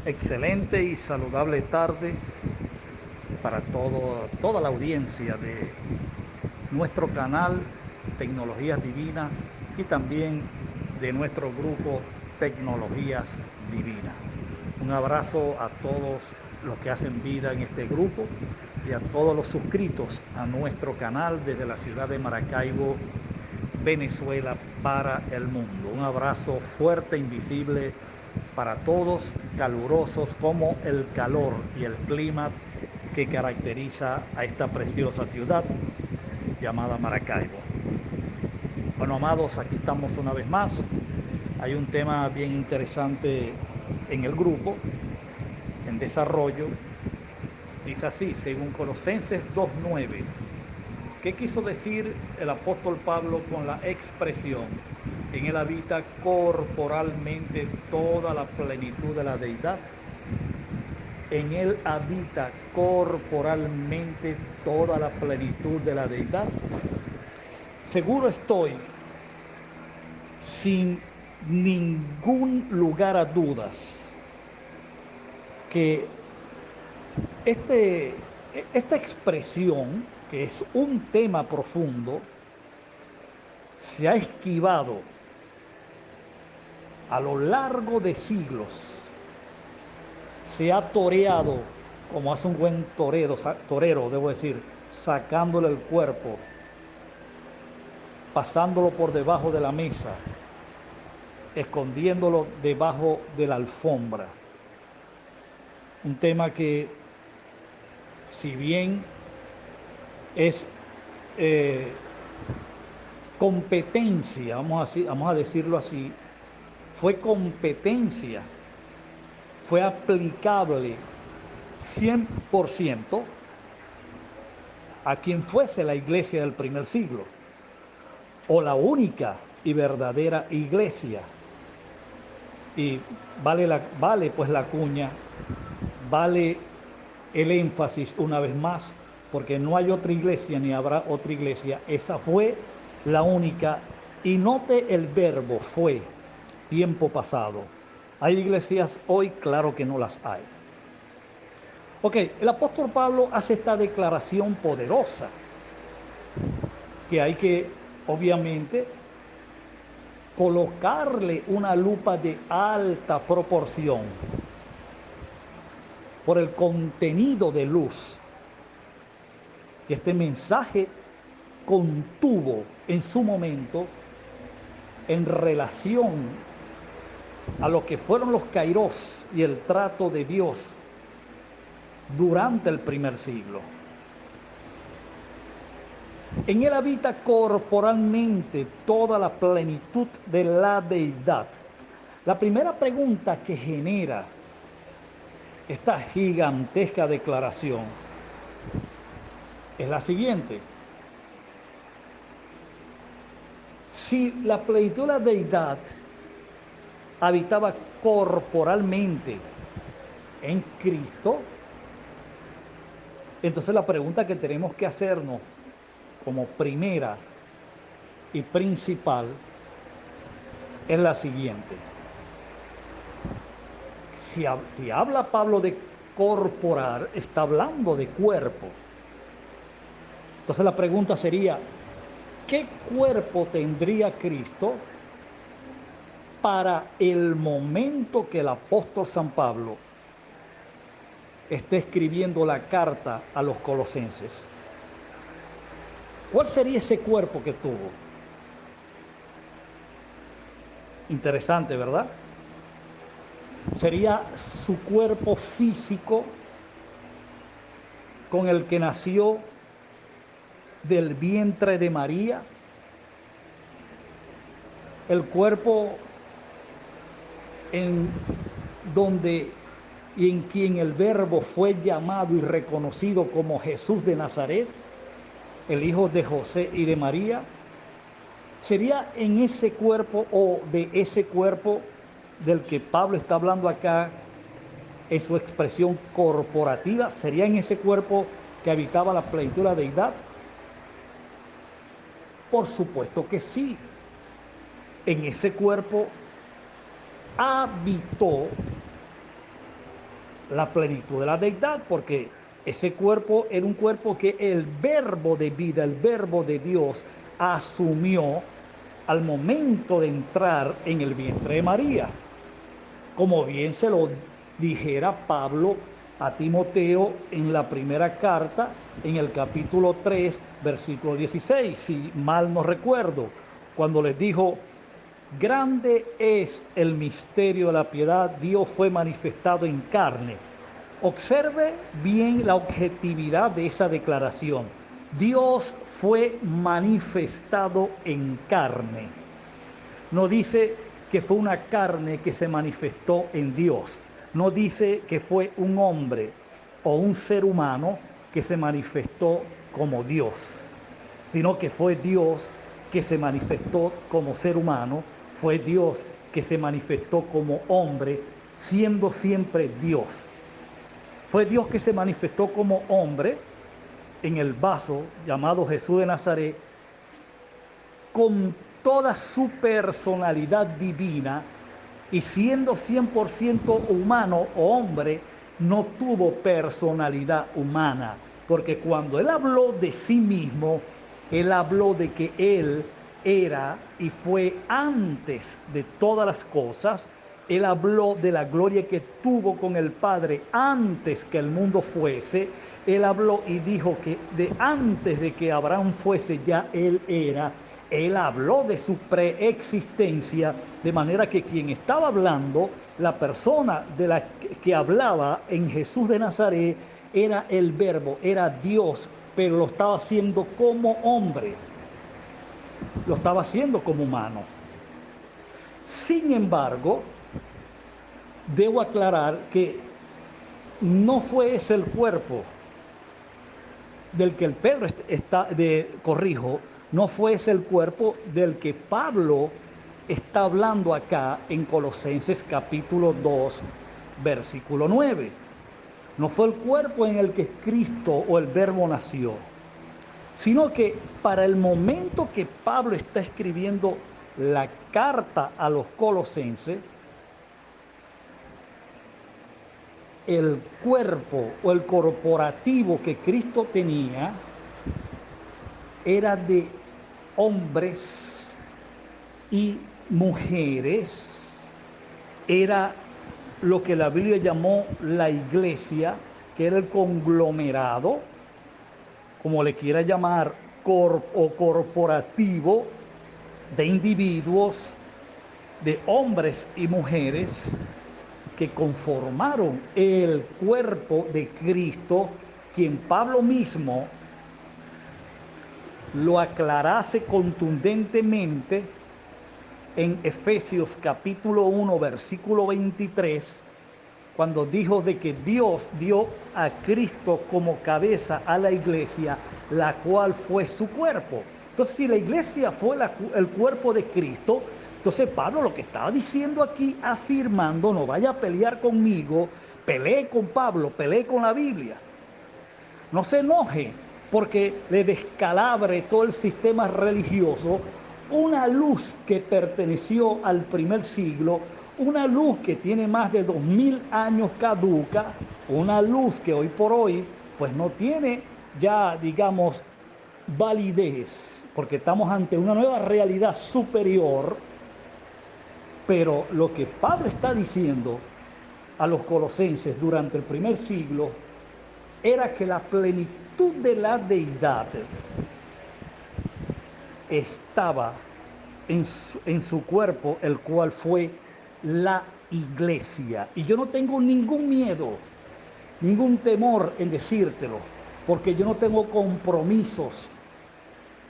Excelente y saludable tarde para toda la audiencia de nuestro canal Tecnologías Divinas y también de nuestro grupo Tecnologías Divinas. Un abrazo a todos los que hacen vida en este grupo y a todos los suscritos a nuestro canal desde la ciudad de Maracaibo, Venezuela, para el mundo. Un abrazo fuerte, invisible para todos, calurosos como el calor y el clima que caracteriza a esta preciosa ciudad llamada Maracaibo. Bueno, amados, aquí estamos una vez más. Hay un tema bien interesante en el grupo, en desarrollo. Dice así, según Colosenses 2:9. ¿Qué quiso decir el apóstol Pablo con la expresión? En él habita corporalmente toda la plenitud de la deidad. En él habita corporalmente toda la plenitud de la deidad. Seguro estoy, sin ningún lugar a dudas, que este, esta expresión, que es un tema profundo, se ha esquivado a lo largo de siglos, se ha toreado como hace un buen torero, debo decir, sacándole el cuerpo, pasándolo por debajo de la mesa, escondiéndolo debajo de la alfombra. Un tema que, si bien es eh, competencia, vamos a decirlo así, fue competencia, fue aplicable 100% a quien fuese la iglesia del primer siglo, o la única y verdadera iglesia. Y vale pues la cuña, vale el énfasis una vez más, porque no hay otra iglesia ni habrá otra iglesia. Esa fue la única. Y note el verbo fue, tiempo pasado. ¿Hay iglesias hoy? Claro que no las hay. Ok, el apóstol Pablo hace esta declaración poderosa que hay que, obviamente, colocarle una lupa de alta proporción por el contenido de luz que este mensaje contuvo en su momento en relación a lo que fueron los kairos y el trato de Dios durante el primer siglo. En él habita corporalmente toda la plenitud de la deidad. La primera pregunta que genera esta gigantesca declaración es la siguiente. Si la plenitud de la deidad habitaba corporalmente en Cristo, entonces la pregunta que tenemos que hacernos como primera y principal es la siguiente. Si habla Pablo de corporal, está hablando de cuerpo. Entonces la pregunta sería, ¿qué cuerpo tendría Cristo para el momento que el apóstol San Pablo esté escribiendo la carta a los colosenses? ¿Cuál sería ese cuerpo que tuvo? Interesante, ¿verdad? Sería su cuerpo físico con el que nació del vientre de María, el cuerpo en donde y en quien el Verbo fue llamado y reconocido como Jesús de Nazaret, el hijo de José y de María. Sería en ese cuerpo o de ese cuerpo del que Pablo está hablando acá en su expresión corporativa, sería en ese cuerpo que habitaba la plenitud de la deidad. Por supuesto que sí. En ese cuerpo habitó la plenitud de la deidad, porque ese cuerpo era un cuerpo que el verbo de vida, el verbo de Dios, asumió al momento de entrar en el vientre de María, como bien se lo dijera Pablo a Timoteo en la primera carta, en el capítulo 3, versículo 16, si mal no recuerdo, cuando les dijo: grande es el misterio de la piedad, Dios fue manifestado en carne. Observe bien la objetividad de esa declaración. Dios fue manifestado en carne. No dice que fue una carne que se manifestó en Dios. No dice que fue un hombre o un ser humano que se manifestó como Dios, sino que fue Dios que se manifestó como ser humano, fue Dios que se manifestó como hombre, siendo siempre Dios. Fue Dios que se manifestó como hombre en el vaso llamado Jesús de Nazaret, con toda su personalidad divina, y siendo 100% humano o hombre, no tuvo personalidad humana, porque cuando él habló de sí mismo, él habló de que él era y fue antes de todas las cosas. Él habló de la gloria que tuvo con el Padre antes que el mundo fuese. Él habló y dijo que de antes de que Abraham fuese ya él era. Él habló de su preexistencia, de manera que quien estaba hablando, la persona de la que hablaba en Jesús de Nazaret, era el Verbo, era Dios, pero lo estaba haciendo como hombre, lo estaba haciendo como humano. Sin embargo, debo aclarar que no fue ese el cuerpo del que el Pedro corrijo, no fue ese el cuerpo del que Pablo está hablando acá en Colosenses capítulo 2, versículo 9. No fue el cuerpo en el que Cristo o el Verbo nació, sino que para el momento que Pablo está escribiendo la carta a los colosenses, el cuerpo o el corporativo que Cristo tenía era de hombres y mujeres, era lo que la Biblia llamó la iglesia, que era el conglomerado, como le quiera llamar, o corporativo de individuos, de hombres y mujeres que conformaron el cuerpo de Cristo, quien Pablo mismo lo aclarase contundentemente en Efesios capítulo 1, versículo 23, cuando dijo de que Dios dio a Cristo como cabeza a la iglesia, la cual fue su cuerpo. Entonces, si la iglesia fue el cuerpo de Cristo, entonces Pablo lo que estaba diciendo aquí, afirmando: no vaya a pelear conmigo, pelee con Pablo, pelee con la Biblia. No se enoje porque le descalabre todo el sistema religioso, una luz que perteneció al primer siglo, una luz que tiene más de 2000 años caduca, una luz que hoy por hoy pues no tiene ya, digamos, validez, porque estamos ante una nueva realidad superior. Pero lo que Pablo está diciendo a los colosenses durante el primer siglo era que la plenitud de la deidad estaba en su cuerpo, el cual fue la iglesia. Y yo no tengo ningún miedo, ningún temor en decírtelo, porque yo no tengo compromisos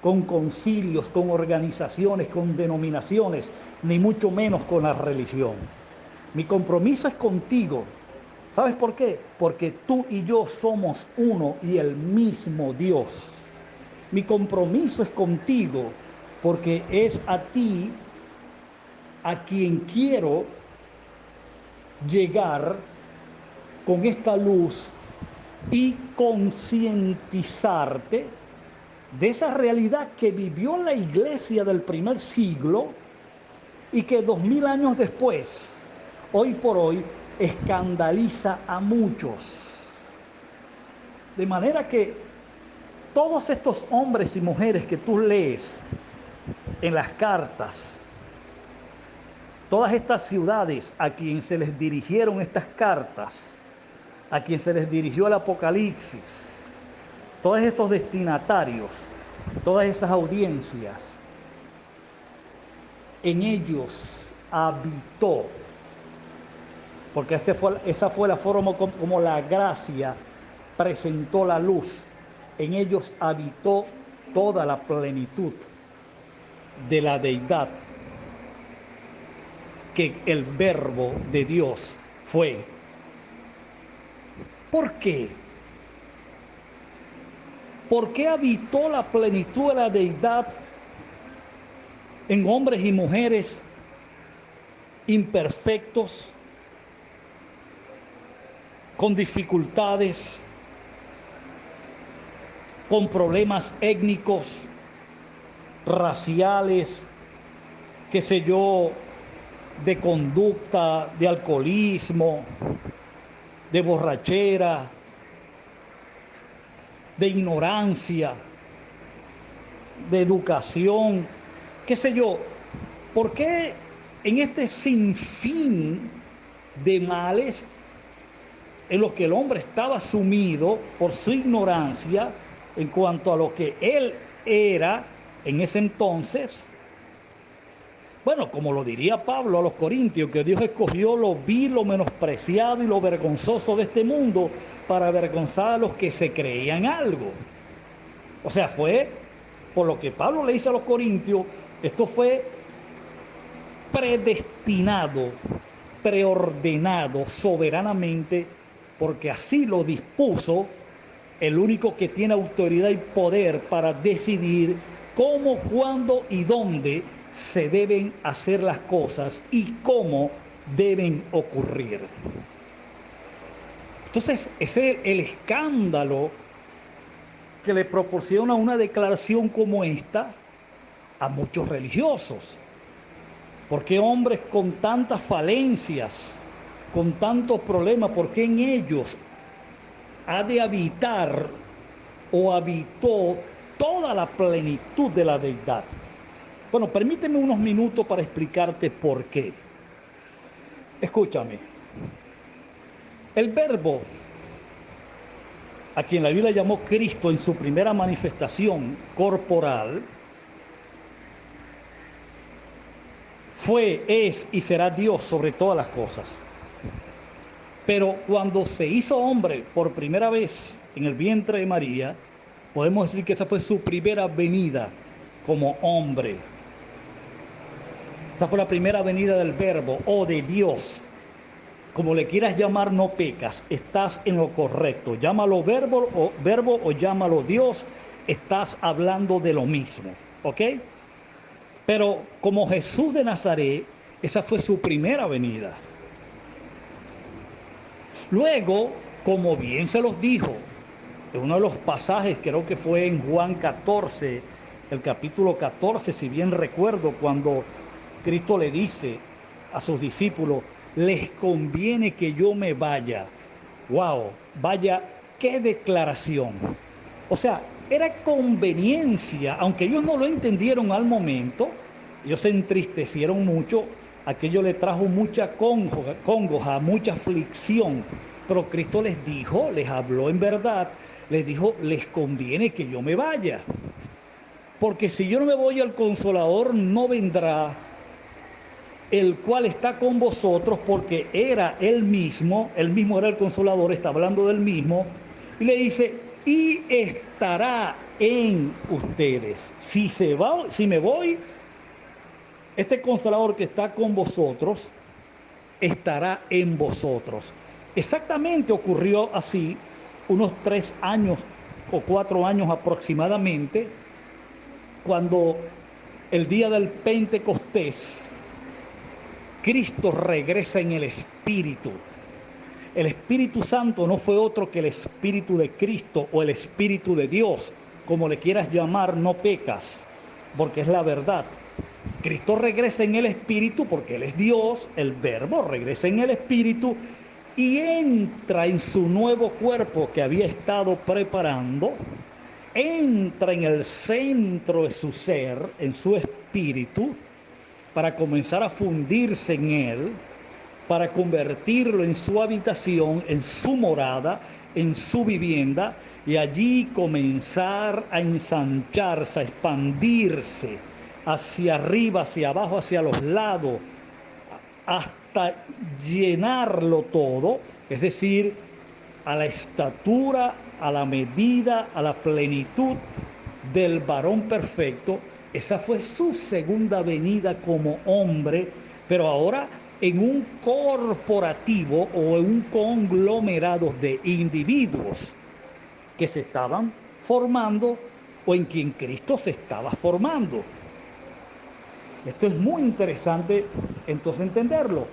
con concilios, con organizaciones, con denominaciones, ni mucho menos con la religión. Mi compromiso es contigo. ¿Sabes por qué? Porque tú y yo somos uno y el mismo Dios. Mi compromiso es contigo porque es a ti a quien quiero llegar con esta luz y concientizarte de esa realidad que vivió la iglesia del primer siglo y que 2000 años después, hoy por hoy, escandaliza a muchos. De manera que todos estos hombres y mujeres que tú lees en las cartas, todas estas ciudades a quien se les dirigieron estas cartas, a quien se les dirigió el Apocalipsis, todos esos destinatarios, todas esas audiencias, en ellos habitó, porque esa fue la forma como la gracia presentó la luz. En ellos habitó toda la plenitud de la deidad, que el Verbo de Dios fue. ¿Por qué? ¿Por qué habitó la plenitud de la deidad en hombres y mujeres imperfectos, con dificultades, con problemas étnicos, raciales, qué sé yo, de conducta, de alcoholismo, de borrachera, de ignorancia, de educación, qué sé yo? ¿Por qué en este sinfín de males en los que el hombre estaba sumido por su ignorancia en cuanto a lo que él era en ese entonces? Bueno, como lo diría Pablo a los Corintios, que Dios escogió lo vil, lo menospreciado y lo vergonzoso de este mundo para avergonzar a los que se creían algo. O sea, fue por lo que Pablo le dice a los Corintios, esto fue predestinado, preordenado soberanamente, porque así lo dispuso el único que tiene autoridad y poder para decidir cómo, cuándo y dónde se deben hacer las cosas y cómo deben ocurrir. Entonces, ese es el escándalo que le proporciona una declaración como esta a muchos religiosos. ¿Por qué hombres con tantas falencias, con tantos problemas, por qué en ellos ha de habitar o habitó toda la plenitud de la deidad? Bueno, permíteme unos minutos para explicarte por qué. Escúchame. El Verbo, a quien la Biblia llamó Cristo en su primera manifestación corporal, fue, es y será Dios sobre todas las cosas. Pero cuando se hizo hombre por primera vez en el vientre de María, podemos decir que esa fue su primera venida como hombre. Esta fue la primera venida del Verbo o de Dios. Como le quieras llamar, no pecas, estás en lo correcto. Llámalo verbo o llámalo Dios, estás hablando de lo mismo, ¿ok? Pero como Jesús de Nazaret, esa fue su primera venida. Luego, como bien se los dijo, en uno de los pasajes, creo que fue en Juan 14, el capítulo 14, si bien recuerdo, cuando Cristo le dice a sus discípulos, les conviene que yo me vaya. ¡Wow! Vaya, qué declaración. O sea, era conveniencia, aunque ellos no lo entendieron al momento, ellos se entristecieron mucho, aquello le trajo mucha congoja, mucha aflicción, pero Cristo les dijo, les habló en verdad, les dijo, les conviene que yo me vaya, porque si yo no me voy, el Consolador no vendrá, el cual está con vosotros, porque era él mismo era el Consolador, está hablando del mismo, y le dice, y estará en ustedes. Si me voy, este Consolador que está con vosotros, estará en vosotros. Exactamente ocurrió así unos 3 años o 4 años aproximadamente, cuando el día del Pentecostés, Cristo regresa en el Espíritu. El Espíritu Santo no fue otro que el Espíritu de Cristo o el Espíritu de Dios, como le quieras llamar, no pecas, porque es la verdad. Cristo regresa en el Espíritu porque Él es Dios, el Verbo regresa en el Espíritu y entra en su nuevo cuerpo que había estado preparando, entra en el centro de su ser, en su espíritu, para comenzar a fundirse en él, para convertirlo en su habitación, en su morada, en su vivienda, y allí comenzar a ensancharse, a expandirse hacia arriba, hacia abajo, hacia los lados, hasta llenarlo todo, es decir, a la estatura, a la medida, a la plenitud del varón perfecto. Esa fue su segunda venida como hombre, pero ahora en un corporativo o en un conglomerado de individuos que se estaban formando o en quien Cristo se estaba formando. Esto es muy interesante entonces entenderlo.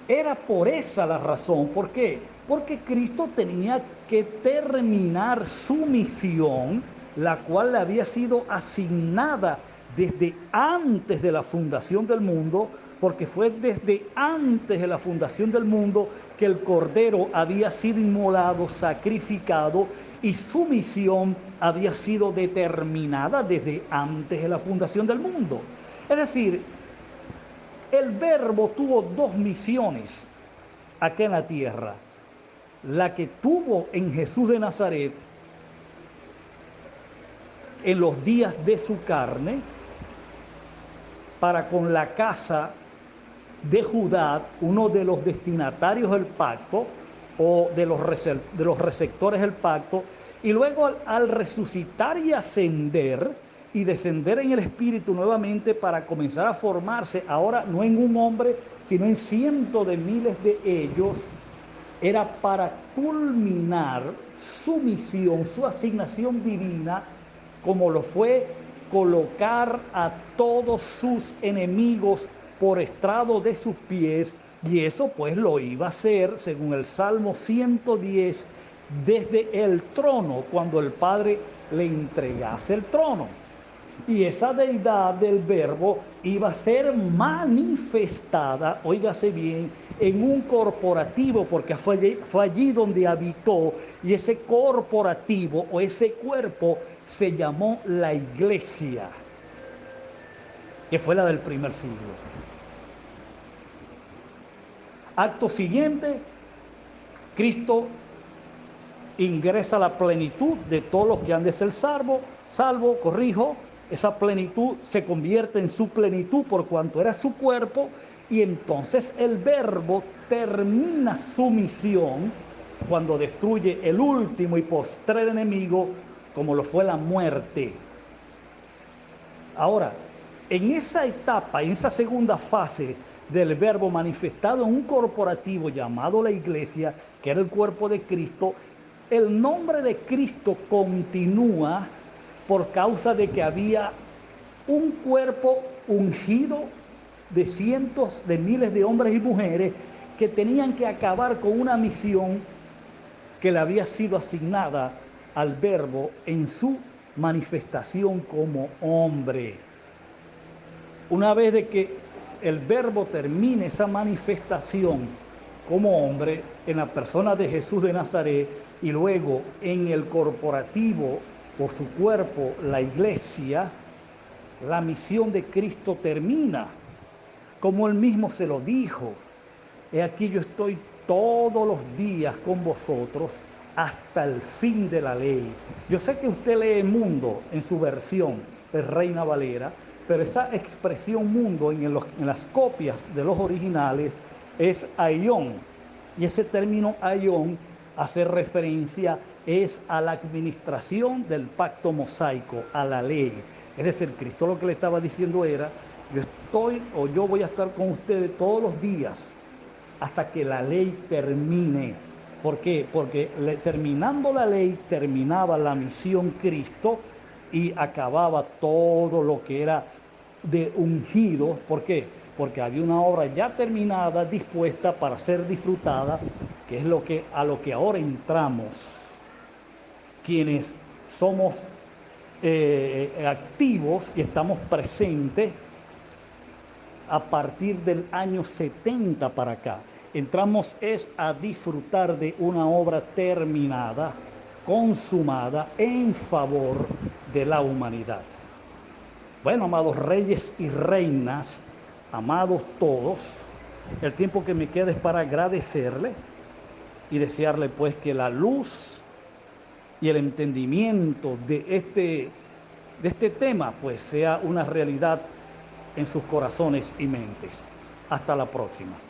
Era por esa la razón. ¿Por qué? Porque Cristo tenía que terminar su misión, la cual le había sido asignada desde antes de la fundación del mundo, porque fue desde antes de la fundación del mundo que el Cordero había sido inmolado, sacrificado, y su misión había sido determinada desde antes de la fundación del mundo. Es decir, el Verbo tuvo dos misiones acá en la tierra. La que tuvo en Jesús de Nazaret en los días de su carne, para con la casa de Judá, uno de los destinatarios del pacto o de los receptores del pacto, y luego al resucitar y ascender y descender en el Espíritu nuevamente para comenzar a formarse, ahora no en un hombre, sino en cientos de miles de ellos, era para culminar su misión, su asignación divina, como lo fue colocar a todos sus enemigos por estrado de sus pies, y eso pues lo iba a hacer, según el Salmo 110, desde el trono, cuando el Padre le entregase el trono. Y esa deidad del Verbo iba a ser manifestada, óigase bien, en un corporativo, porque fue allí donde habitó, y ese corporativo o ese cuerpo se llamó la iglesia, que fue la del primer siglo. Acto siguiente, Cristo ingresa a la plenitud de todos los que han de ser salvo, corrijo, esa plenitud se convierte en su plenitud por cuanto era su cuerpo, y entonces el Verbo termina su misión cuando destruye el último y postrer enemigo, como lo fue la muerte. Ahora, en esa etapa, en esa segunda fase del Verbo manifestado en un corporativo llamado la iglesia, que era el cuerpo de Cristo, el nombre de Cristo continúa por causa de que había un cuerpo ungido de cientos de miles de hombres y mujeres que tenían que acabar con una misión que le había sido asignada al Verbo en su manifestación como hombre. Una vez de que el Verbo termine esa manifestación como hombre en la persona de Jesús de Nazaret, y luego en el corporativo por su cuerpo, la iglesia, la misión de Cristo termina, como él mismo se lo dijo: he aquí yo estoy todos los días con vosotros hasta el fin de la ley. Yo sé que usted lee mundo en su versión de Reina Valera, pero esa expresión mundo en las copias de los originales es aión. Y ese término aión hace referencia es a la administración del pacto mosaico, a la ley. Es decir, Cristo lo que le estaba diciendo era: yo voy a estar con ustedes todos los días hasta que la ley termine. ¿Por qué? Porque terminando la ley, terminaba la misión Cristo y acababa todo lo que era de ungido. ¿Por qué? Porque había una obra ya terminada, dispuesta para ser disfrutada, que es a lo que ahora entramos, quienes somos activos y estamos presentes a partir del año 70 para acá. entramos es a disfrutar de una obra terminada, consumada en favor de la humanidad. Bueno, amados reyes y reinas, amados todos, el tiempo que me queda es para agradecerle y desearle pues que la luz y el entendimiento de este tema pues sea una realidad en sus corazones y mentes. Hasta la próxima.